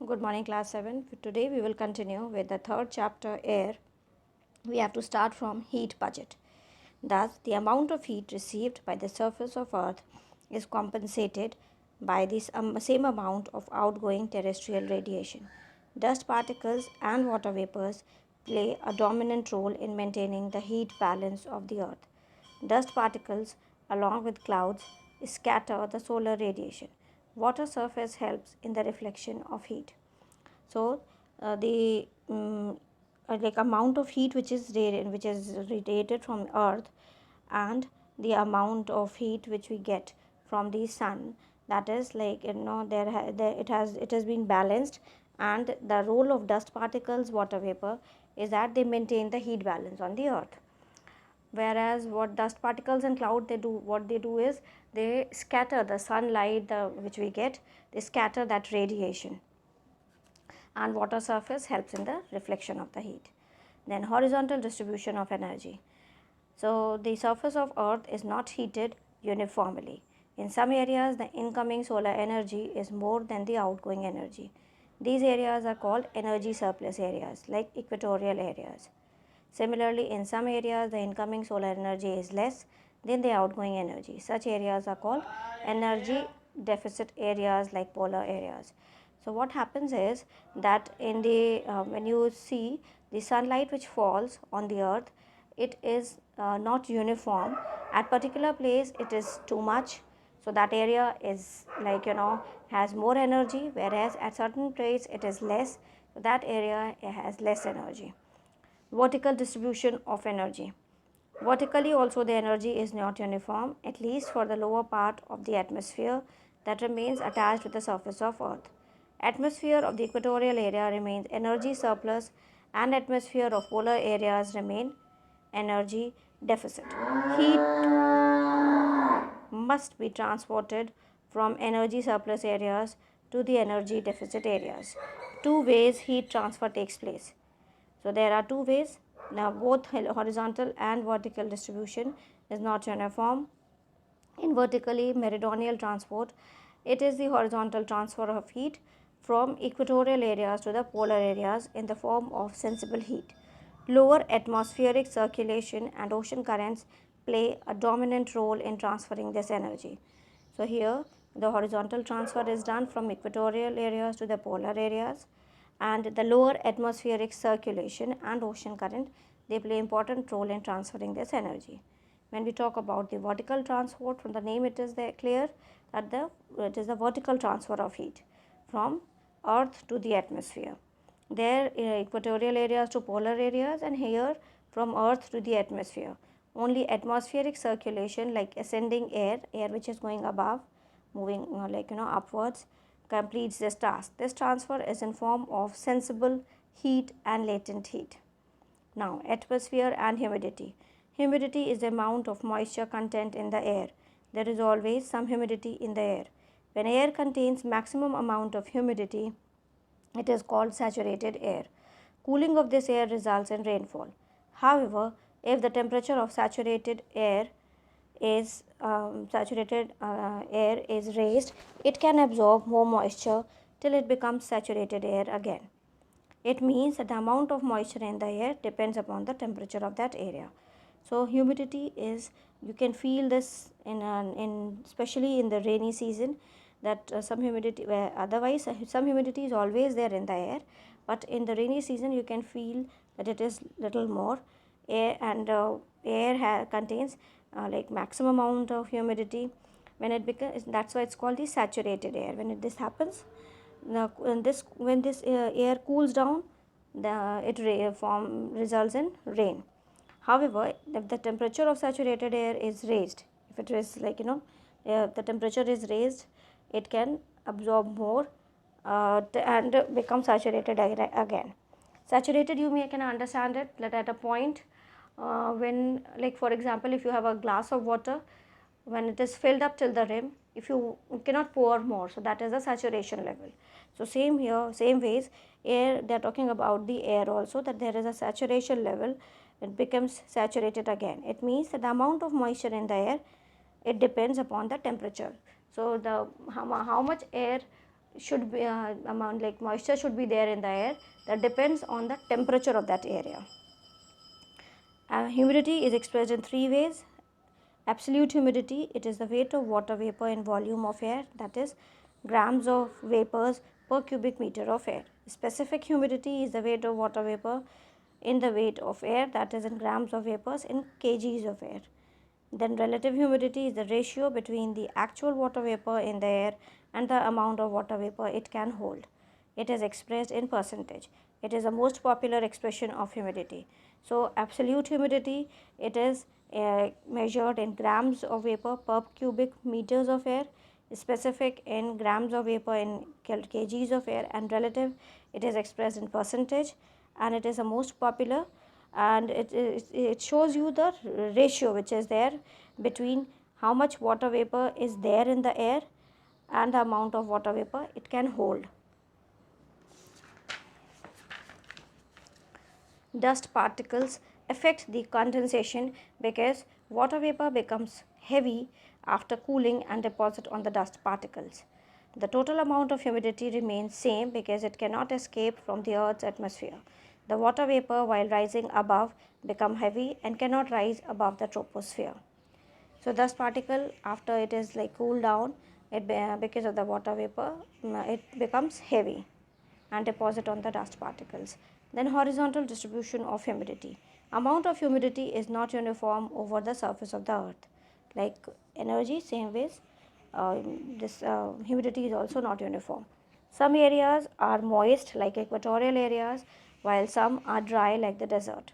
Good morning, class 7. Today we will continue with the third chapter, air. We have to start from heat budget. Thus, the amount of heat received by the surface of earth is compensated by this same amount of outgoing terrestrial radiation. Dust particles and water vapors play a dominant role in maintaining the heat balance of the earth. Dust particles, along with clouds, scatter the solar radiation. Water surface helps in the reflection of heat. So the like amount of heat which is radiated from earth and the amount of heat which we get from the sun, that is like it has been balanced, and the role of dust particles, water vapor, is that they maintain the heat balance on the earth. Whereas what dust particles and cloud what they do is they scatter the sunlight which we get, they scatter that radiation, and water surface helps in the reflection of the heat. Then horizontal distribution of energy. So the surface of earth is not heated uniformly. In some areas the incoming solar energy is more than the outgoing energy. These areas are called energy surplus areas, like equatorial areas. Similarly, in some areas the incoming solar energy is less than the outgoing energy. Such areas are called energy deficit areas, like polar areas. So what happens is that in the when you see the sunlight which falls on the earth, it is not uniform. At particular place it is too much, so that area is has more energy, whereas at certain place it is less, so that area has less energy. Vertical distribution of energy. Vertically also the energy is not uniform, at least for the lower part of the atmosphere that remains attached to the surface of earth. Atmosphere of the equatorial area remains energy surplus, and atmosphere of polar areas remain energy deficit. Heat must be transported from energy surplus areas to the energy deficit areas. Two ways heat transfer takes place. So there are two ways. Now both horizontal and vertical distribution is not uniform. In vertically meridional transport, it is the horizontal transfer of heat from equatorial areas to the polar areas in the form of sensible heat. Lower atmospheric circulation and ocean currents play a dominant role in transferring this energy. So here the horizontal transfer is done from equatorial areas to the polar areas, and the lower atmospheric circulation and ocean current, they play important role in transferring this energy. When we talk about the vertical transport, from the name it is clear that it is the vertical transfer of heat from earth to the atmosphere. There equatorial areas to polar areas, and here from earth to the atmosphere. Only atmospheric circulation, like ascending air which is going above, moving upwards, completes this task. This transfer is in form of sensible heat and latent heat. Now, atmosphere and humidity. Humidity is the amount of moisture content in the air. There is always some humidity in the air. When air contains maximum amount of humidity, it is called saturated air. Cooling of this air results in rainfall. However, if the temperature of saturated air is raised, it can absorb more moisture till it becomes saturated air again. It means that the amount of moisture in the air depends upon the temperature of that area. So humidity is, you can feel this in especially in the rainy season, that some humidity, where otherwise some humidity is always there in the air, but in the rainy season you can feel that it is little more air, and air contains like maximum amount of humidity. When it becomes, that's why it's called the saturated air. When this happens, now when this air cools down, it results in rain. However, if the temperature of saturated air is raised, if it is the temperature is raised, it can absorb more and become saturated again. Saturated, you can understand it that at a point when, like for example, if you have a glass of water, when it is filled up till the rim, if you cannot pour more, so that is the saturation level. So same here, same ways, air, they are talking about the air also, that there is a saturation level, it becomes saturated again. It means that the amount of moisture in the air, it depends upon the temperature. So the how much air should be amount like moisture should be there in the air, that depends on the temperature of that area. Humidity is expressed in three ways. Absolute humidity, it is the weight of water vapor in volume of air, that is grams of vapors per cubic meter of air. Specific humidity is the weight of water vapor in the weight of air, that is in grams of vapors in kgs of air. Then relative humidity is the ratio between the actual water vapor in the air and the amount of water vapor it can hold. It is expressed in percentage. It is the most popular expression of humidity. So, absolute humidity, it is measured in grams of vapor per cubic meters of air, specific in grams of vapor in kgs of air, and relative, it is expressed in percentage, and it is the most popular, and it shows you the ratio which is there between how much water vapor is there in the air and the amount of water vapor it can hold. Dust particles affect the condensation because water vapor becomes heavy after cooling and deposit on the dust particles. The total amount of humidity remains same because it cannot escape from the Earth's atmosphere. The water vapor while rising above become heavy and cannot rise above the troposphere. So, dust particle after it is like cooled down, because of the water vapor, it becomes heavy and deposit on the dust particles. Then horizontal distribution of humidity. Amount of humidity is not uniform over the surface of the earth. Like energy, same ways, this humidity is also not uniform. Some areas are moist like equatorial areas, while some are dry like the desert.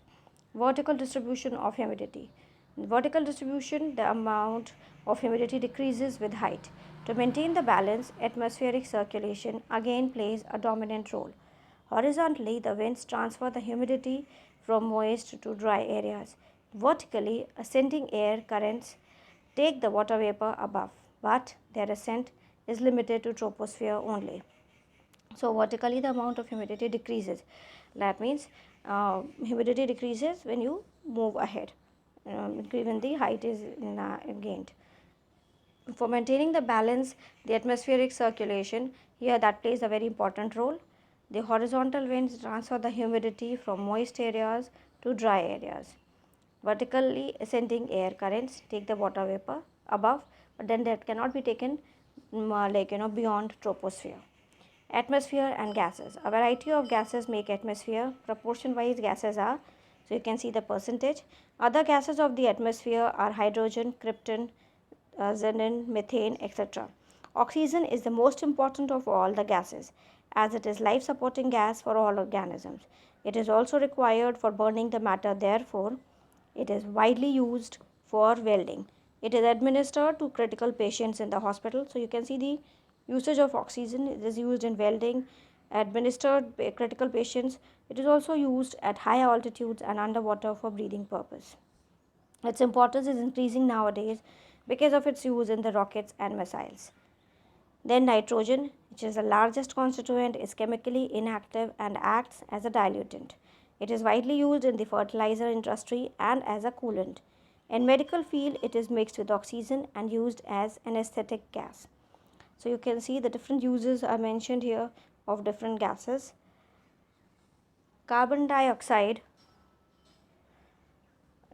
Vertical distribution of humidity. In vertical distribution, the amount of humidity decreases with height. To maintain the balance, atmospheric circulation again plays a dominant role. Horizontally, the winds transfer the humidity from moist to dry areas. Vertically, ascending air currents take the water vapor above, but their ascent is limited to troposphere only. So, vertically the amount of humidity decreases. That means humidity decreases when you move ahead, when the height is gained. For maintaining the balance, the atmospheric circulation, here that plays a very important role. The horizontal winds transfer the humidity from moist areas to dry areas. Vertically ascending air currents take the water vapor above, but then that cannot be taken beyond troposphere. Atmosphere and gases. A variety of gases make atmosphere. Proportion wise gases are, so you can see the percentage. Other gases of the atmosphere are hydrogen, krypton, xenon, methane, etc. Oxygen is the most important of all the gases, as it is life supporting gas for all organisms. It is also required for burning the matter, therefore, it is widely used for welding. It is administered to critical patients in the hospital. So, you can see the usage of oxygen. It is used in welding, administered by critical patients. It is also used at high altitudes and underwater for breathing purpose. Its importance is increasing nowadays because of its use in the rockets and missiles. Then nitrogen, which is the largest constituent, is chemically inactive and acts as a diluent. It is widely used in the fertilizer industry and as a coolant. In medical field, it is mixed with oxygen and used as an anesthetic gas. So you can see the different uses are mentioned here of different gases. Carbon dioxide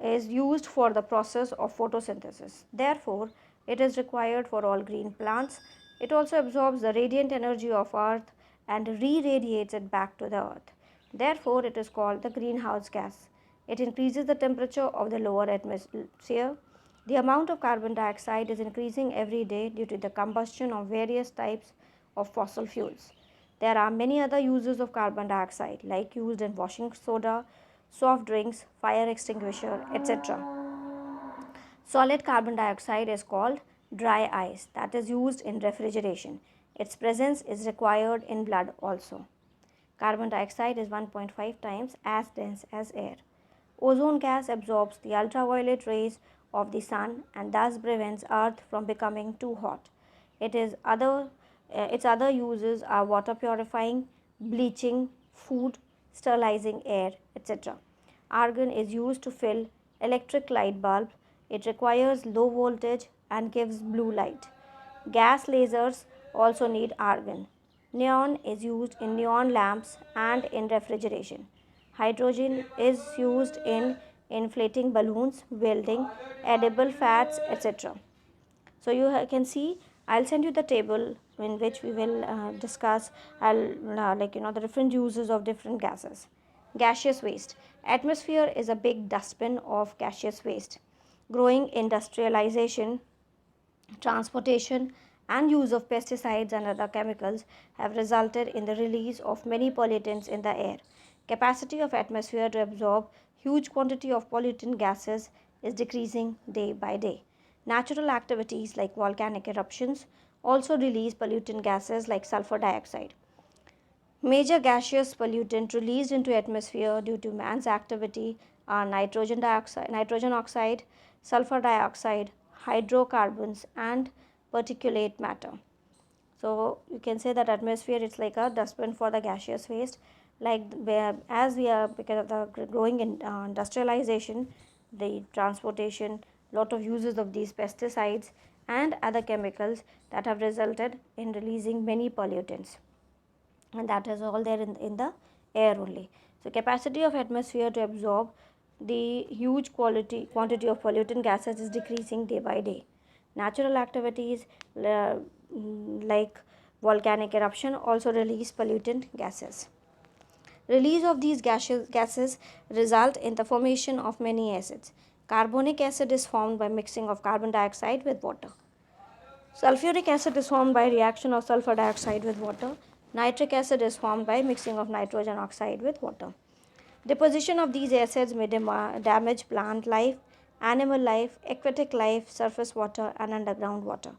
is used for the process of photosynthesis. Therefore, it is required for all green plants. It also absorbs the radiant energy of earth and re-radiates it back to the earth. Therefore, it is called the greenhouse gas. It increases the temperature of the lower atmosphere. The amount of carbon dioxide is increasing every day due to the combustion of various types of fossil fuels. There are many other uses of carbon dioxide, like used in washing soda, soft drinks, fire extinguisher, etc. Solid carbon dioxide is called dry ice, that is used in refrigeration. Its presence is required in blood also. Carbon dioxide is 1.5 times as dense as air. Ozone gas absorbs the ultraviolet rays of the sun and thus prevents earth from becoming too hot. Its other uses are water purifying, bleaching, food, sterilizing air, etc. Argon is used to fill electric light bulbs. It requires low voltage and gives blue light. Gas lasers also need argon. Neon is used in neon lamps and in refrigeration. Hydrogen is used in inflating balloons, welding, edible fats, etc. So you can see, I'll send you the table in which we will discuss the different uses of different gases. Gaseous waste. Atmosphere is a big dustbin of gaseous waste. Growing industrialization, transportation and use of pesticides and other chemicals have resulted in the release of many pollutants in the air. Capacity of atmosphere to absorb huge quantity of pollutant gases is decreasing day by day. Natural activities like volcanic eruptions also release pollutant gases like sulfur dioxide. Major gaseous pollutants released into atmosphere due to man's activity are nitrogen dioxide, nitrogen oxide, sulfur dioxide, hydrocarbons and particulate matter. So you can say that atmosphere is like a dustbin for the gaseous waste. Like as we are, because of the growing in industrialization, the transportation, lot of uses of these pesticides and other chemicals that have resulted in releasing many pollutants, and that is all there in the air only. So capacity of atmosphere to absorb the huge quantity of pollutant gases is decreasing day by day. Natural activities like volcanic eruption also release pollutant gases. Release of these gases result in the formation of many acids. Carbonic acid is formed by mixing of carbon dioxide with water. Sulfuric acid is formed by reaction of sulfur dioxide with water. Nitric acid is formed by mixing of nitrogen oxide with water. Deposition of these acids may damage plant life, animal life, aquatic life, surface water and underground water.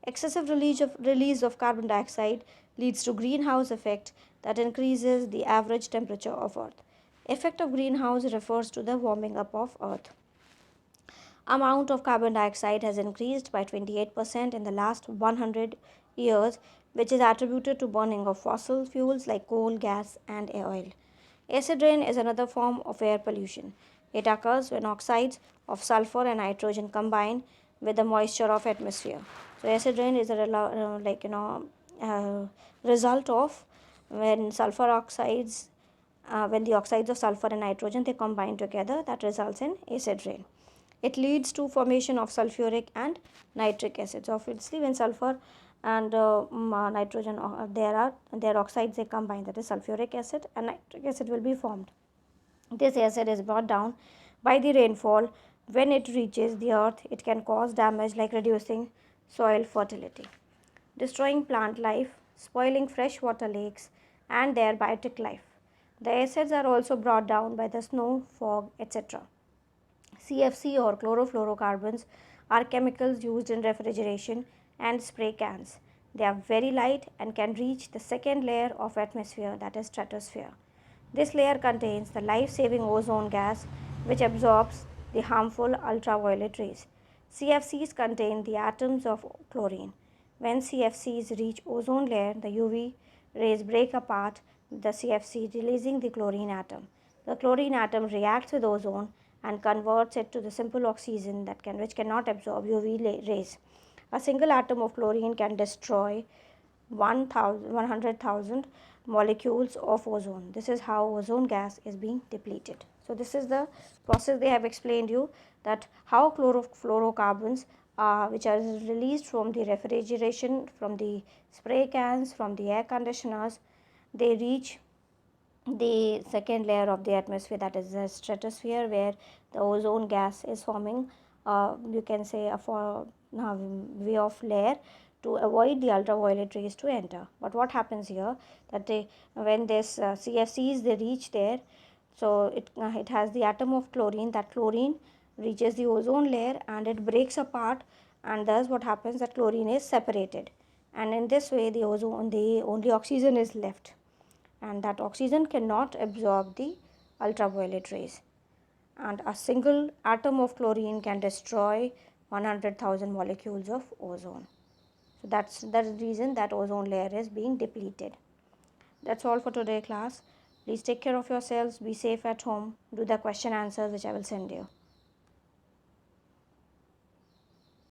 Excessive release of carbon dioxide leads to greenhouse effect that increases the average temperature of Earth. Effect of greenhouse refers to the warming up of Earth. Amount of carbon dioxide has increased by 28% in the last 100 years, which is attributed to burning of fossil fuels like coal, gas and oil. Acid rain is another form of air pollution. It occurs when oxides of sulfur and nitrogen combine with the moisture of atmosphere. So acid rain is a result of when sulfur oxides, when the oxides of sulfur and nitrogen they combine together, that results in acid rain. It leads to formation of sulfuric and nitric acids. Obviously, when sulfur and nitrogen their oxides they combine, that is sulfuric acid and nitric acid will be formed. This acid is brought down by the rainfall. When it reaches the earth, it can cause damage like reducing soil fertility, destroying plant life, spoiling freshwater lakes and their biotic life. The acids are also brought down by the snow, fog, etc. CFC or chlorofluorocarbons are chemicals used in refrigeration and spray cans. They are very light and can reach the second layer of atmosphere, that is stratosphere. This layer contains the life-saving ozone gas which absorbs the harmful ultraviolet rays. CFCs contain the atoms of chlorine. When CFCs reach ozone layer, the UV rays break apart the CFC, releasing the chlorine atom. The chlorine atom reacts with ozone and converts it to the simple oxygen which cannot absorb UV rays. A single atom of chlorine can destroy 100,000 molecules of ozone. This is how ozone gas is being depleted. So this is the process they have explained you, that how chlorofluorocarbons which are released from the refrigeration, from the spray cans, from the air conditioners, they reach the second layer of the atmosphere, that is the stratosphere, where the ozone gas is forming you can say a way of layer to avoid the ultraviolet rays to enter. But what happens here, that when this CFCs they reach there, so it has the atom of chlorine. That chlorine reaches the ozone layer and it breaks apart, and thus what happens, that chlorine is separated, and in this way the only oxygen is left, and that oxygen cannot absorb the ultraviolet rays, and a single atom of chlorine can destroy 100,000 molecules of ozone. So that's the reason that ozone layer is being depleted. That's all for today class. Please take care of yourselves, be safe at home, do the question answers which I will send you.